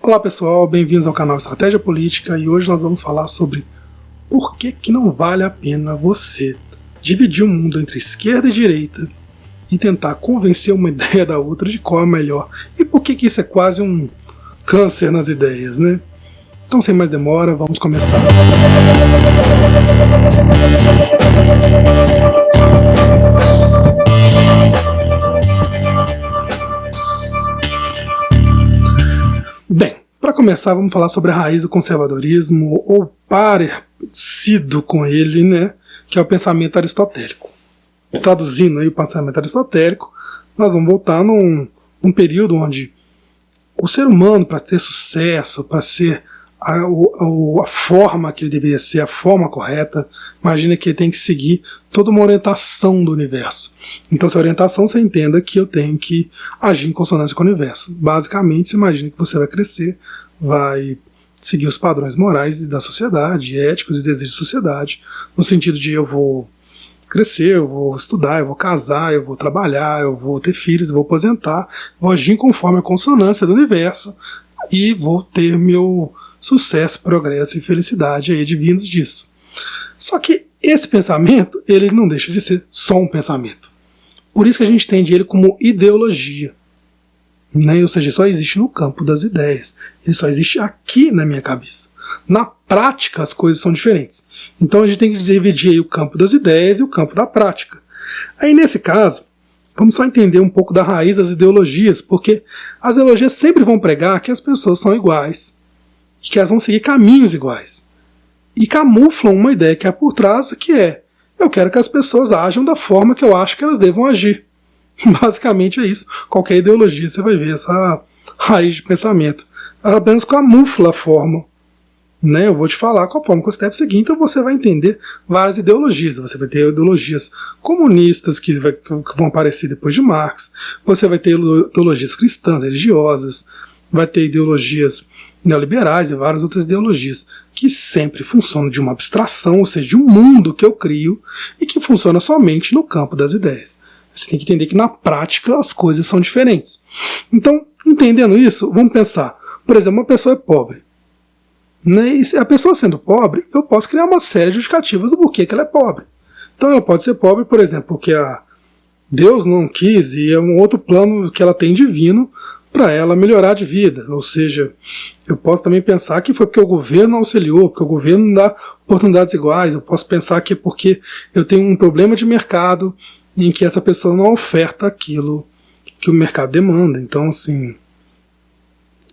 Olá pessoal, bem-vindos ao canal Estratégia Política e hoje nós vamos falar sobre por que não vale a pena você dividir o mundo entre esquerda e direita e tentar convencer uma ideia da outra de qual é melhor e por que isso é quase um câncer nas ideias, né? Então sem mais demora, vamos começar. Bem, para começar vamos falar sobre a raiz do conservadorismo, ou parecido com ele, né, que é o pensamento aristotélico. Traduzindo aí o pensamento aristotélico, nós vamos voltar num período onde o ser humano, para ter sucesso, para ser a forma que ele deveria ser, a forma correta, imagina que ele tem que seguir toda uma orientação do universo. Então, essa orientação, você entenda que eu tenho que agir em consonância com o universo. Basicamente, você imagina que você vai crescer, vai seguir os padrões morais da sociedade, éticos e desejos da sociedade, no sentido de eu vou crescer, eu vou estudar, eu vou casar, eu vou trabalhar, eu vou ter filhos, eu vou aposentar, vou agir conforme a consonância do universo e vou ter meu sucesso, progresso e felicidade aí advindos disso. Só que esse pensamento, ele não deixa de ser só um pensamento. Por isso que a gente entende ele como ideologia. Né? Ou seja, só existe no campo das ideias. Ele só existe aqui na minha cabeça. Na prática, as coisas são diferentes. Então a gente tem que dividir aí o campo das ideias e o campo da prática. Aí nesse caso, vamos só entender um pouco da raiz das ideologias, porque as ideologias sempre vão pregar que as pessoas são iguais e que elas vão seguir caminhos iguais. E camuflam uma ideia que é por trás, que é: eu quero que as pessoas ajam da forma que eu acho que elas devam agir. Basicamente é isso. Qualquer ideologia você vai ver essa raiz de pensamento. Ela apenas camufla a forma. Né? Eu vou te falar qual forma que você deve seguir, então você vai entender várias ideologias. Você vai ter ideologias comunistas que vão aparecer depois de Marx, você vai ter ideologias cristãs, religiosas, vai ter ideologias neoliberais e várias outras ideologias que sempre funcionam de uma abstração, ou seja, de um mundo que eu crio e que funciona somente no campo das ideias. Você tem que entender que na prática as coisas são diferentes. Então, entendendo isso, vamos pensar. Por exemplo, uma pessoa é pobre. Né? E a pessoa sendo pobre, eu posso criar uma série de justificativas do porquê que ela é pobre. Então ela pode ser pobre, por exemplo, porque Deus não quis e é um outro plano que ela tem divino para ela melhorar de vida. Ou seja, eu posso também pensar que foi porque o governo auxiliou, porque o governo não dá oportunidades iguais. Eu posso pensar que é porque eu tenho um problema de mercado em que essa pessoa não oferta aquilo que o mercado demanda. Então, assim,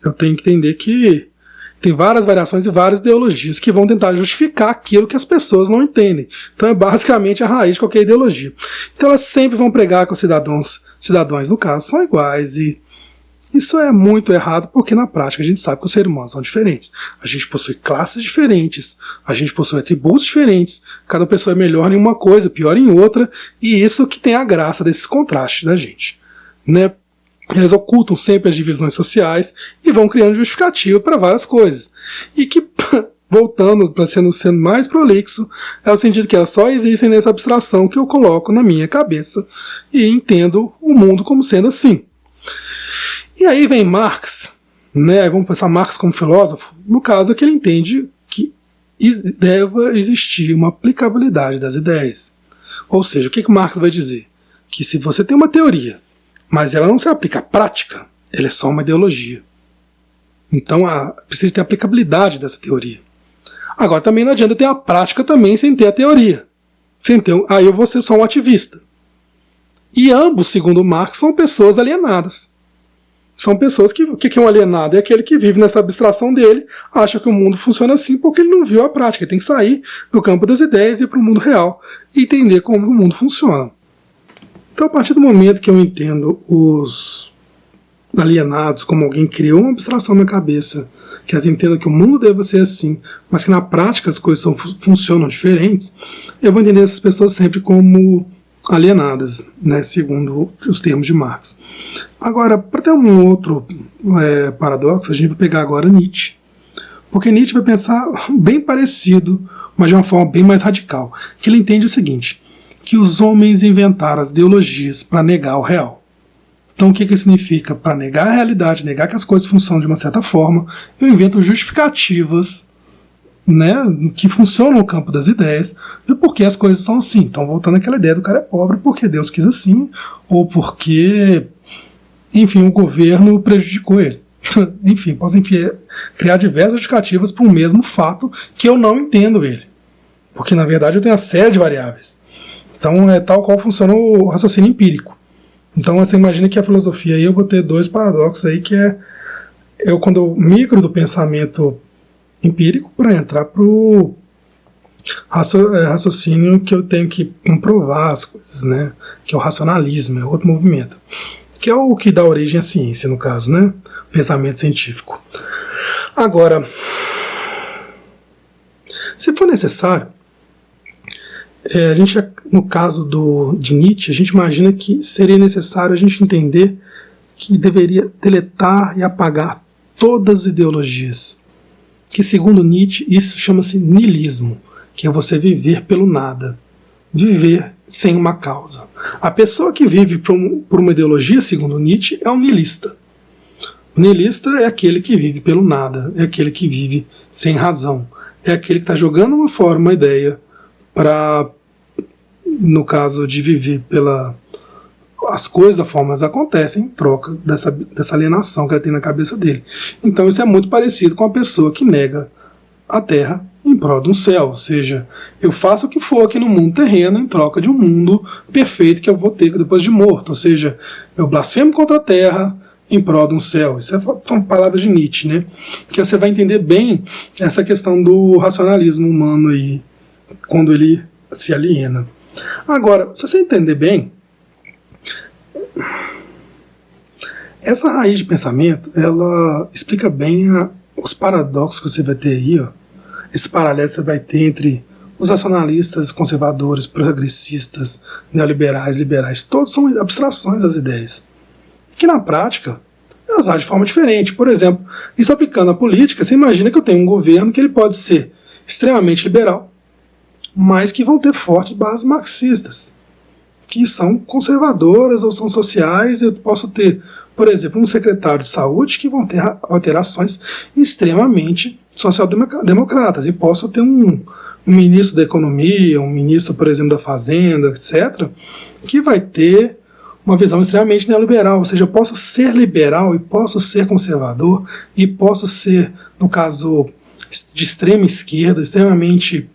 eu tenho que entender que tem várias variações e várias ideologias que vão tentar justificar aquilo que as pessoas não entendem. Então é basicamente a raiz de qualquer ideologia. Então elas sempre vão pregar que os cidadãos no caso, são iguais, e isso é muito errado porque na prática a gente sabe que os seres humanos são diferentes. A gente possui classes diferentes, a gente possui atributos diferentes, cada pessoa é melhor em uma coisa, pior em outra, e isso que tem a graça desses contrastes da gente. Né? Eles ocultam sempre as divisões sociais e vão criando justificativa para várias coisas. E que, voltando para sendo mais prolixo, é o sentido que elas só existem nessa abstração que eu coloco na minha cabeça e entendo o mundo como sendo assim. E aí vem Marx, né? Vamos pensar Marx como filósofo, no caso é que ele entende que deve existir uma aplicabilidade das ideias. Ou seja, o que Marx vai dizer? Que se você tem uma teoria, mas ela não se aplica à prática, ela é só uma ideologia. Então precisa ter aplicabilidade dessa teoria. Agora também não adianta ter a prática também sem ter a teoria. Aí eu vou ser só um ativista. E ambos, segundo Marx, são pessoas alienadas. São pessoas que... O que é um alienado? É aquele que vive nessa abstração dele, acha que o mundo funciona assim porque ele não viu a prática. Ele tem que sair do campo das ideias e ir para o mundo real e entender como o mundo funciona. Então, a partir do momento que eu entendo os alienados como alguém que criou uma abstração na cabeça, que elas entendam que o mundo deve ser assim, mas que na prática as coisas funcionam diferentes, eu vou entender essas pessoas sempre como alienadas, né, segundo os termos de Marx. Agora, para ter um outro paradoxo, a gente vai pegar agora Nietzsche. Porque Nietzsche vai pensar bem parecido, mas de uma forma bem mais radical. Que ele entende o seguinte: que os homens inventaram as ideologias para negar o real. Então o que isso significa? Para negar a realidade, negar que as coisas funcionam de uma certa forma, eu invento justificativas, né, que funcionam no campo das ideias, de por que as coisas são assim. Então, voltando àquela ideia do cara é pobre porque Deus quis assim, ou porque, enfim, o governo prejudicou ele. Enfim, posso criar diversas justificativas para o mesmo fato que eu não entendo ele. Porque, na verdade, eu tenho uma série de variáveis. Então, é tal qual funciona o raciocínio empírico. Então, você imagina que a filosofia aí eu vou ter dois paradoxos aí, que eu quando eu migro do pensamento empírico para entrar para o raciocínio que eu tenho que comprovar as coisas, né? Que é o racionalismo, é outro movimento. Que é o que dá origem à ciência, no caso, né? Pensamento científico. Agora, se for necessário, a gente, no caso de Nietzsche, a gente imagina que seria necessário a gente entender que deveria deletar e apagar todas as ideologias. Que, segundo Nietzsche, isso chama-se niilismo, que é você viver pelo nada, viver sem uma causa. A pessoa que vive por uma ideologia, segundo Nietzsche, é um niilista. O niilista é aquele que vive pelo nada, é aquele que vive sem razão, é aquele que está jogando fora uma ideia para, no caso de viver as coisas da forma elas acontecem, em troca dessa alienação que ele tem na cabeça dele. Então isso é muito parecido com a pessoa que nega a terra em prol de um céu, ou seja, eu faço o que for aqui no mundo terreno em troca de um mundo perfeito que eu vou ter depois de morto, ou seja, eu blasfemo contra a terra em prol de um céu. Isso são palavras de Nietzsche, né? Que você vai entender bem essa questão do racionalismo humano aí, quando ele se aliena. Agora, se você entender bem, essa raiz de pensamento, ela explica bem os paradoxos que você vai ter aí, ó. Esse paralelo que você vai ter entre os racionalistas, conservadores, progressistas, neoliberais, liberais, todos são abstrações das ideias. Que na prática, elas agem de forma diferente. Por exemplo, isso aplicando a política, você imagina que eu tenho um governo que ele pode ser extremamente liberal, mas que vão ter fortes bases marxistas, que são conservadoras ou são sociais. Eu posso ter, por exemplo, um secretário de saúde que vão ter alterações extremamente social-democratas, e posso ter um ministro da economia, um ministro, por exemplo, da fazenda, etc., que vai ter uma visão extremamente neoliberal. Ou seja, eu posso ser liberal e posso ser conservador e posso ser, no caso de extrema esquerda, extremamente,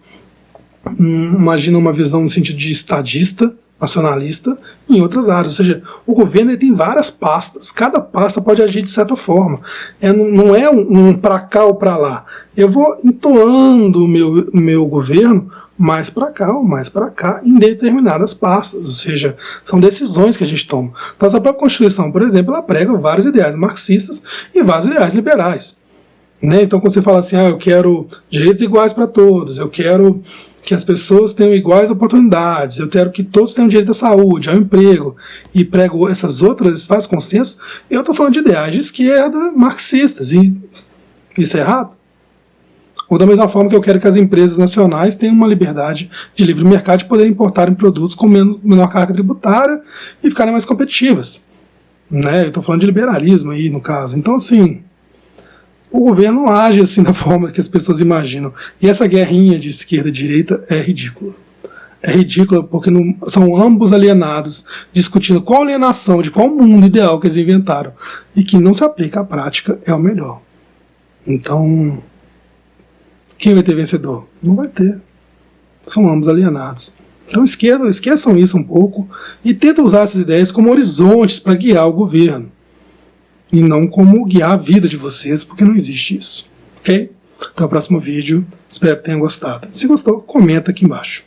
imagina uma visão no sentido de estadista, nacionalista, em outras áreas. Ou seja, o governo ele tem várias pastas, cada pasta pode agir de certa forma. Não é um para cá ou para lá. Eu vou entoando o meu governo mais para cá ou mais para cá em determinadas pastas, ou seja, são decisões que a gente toma. Então, a própria Constituição, por exemplo, ela prega vários ideais marxistas e vários ideais liberais. Né? Então, quando você fala assim, eu quero direitos iguais para todos, eu quero que as pessoas tenham iguais oportunidades, eu quero que todos tenham direito à saúde, ao emprego, e prego esses vários consensos, eu estou falando de ideais de esquerda marxistas, e isso é errado? Ou da mesma forma que eu quero que as empresas nacionais tenham uma liberdade de livre mercado de poder importarem produtos com menor carga tributária e ficarem mais competitivas. Né? Eu estou falando de liberalismo aí, no caso. Então, assim, o governo não age assim da forma que as pessoas imaginam. E essa guerrinha de esquerda e direita é ridícula. É ridícula porque são ambos alienados, discutindo qual alienação, de qual mundo ideal que eles inventaram, e que não se aplica à prática é o melhor. Então, quem vai ter vencedor? Não vai ter. São ambos alienados. Então esqueçam isso um pouco e tentem usar essas ideias como horizontes para guiar o governo. E não como guiar a vida de vocês, porque não existe isso. Ok? Até o próximo vídeo. Espero que tenham gostado. Se gostou, comenta aqui embaixo.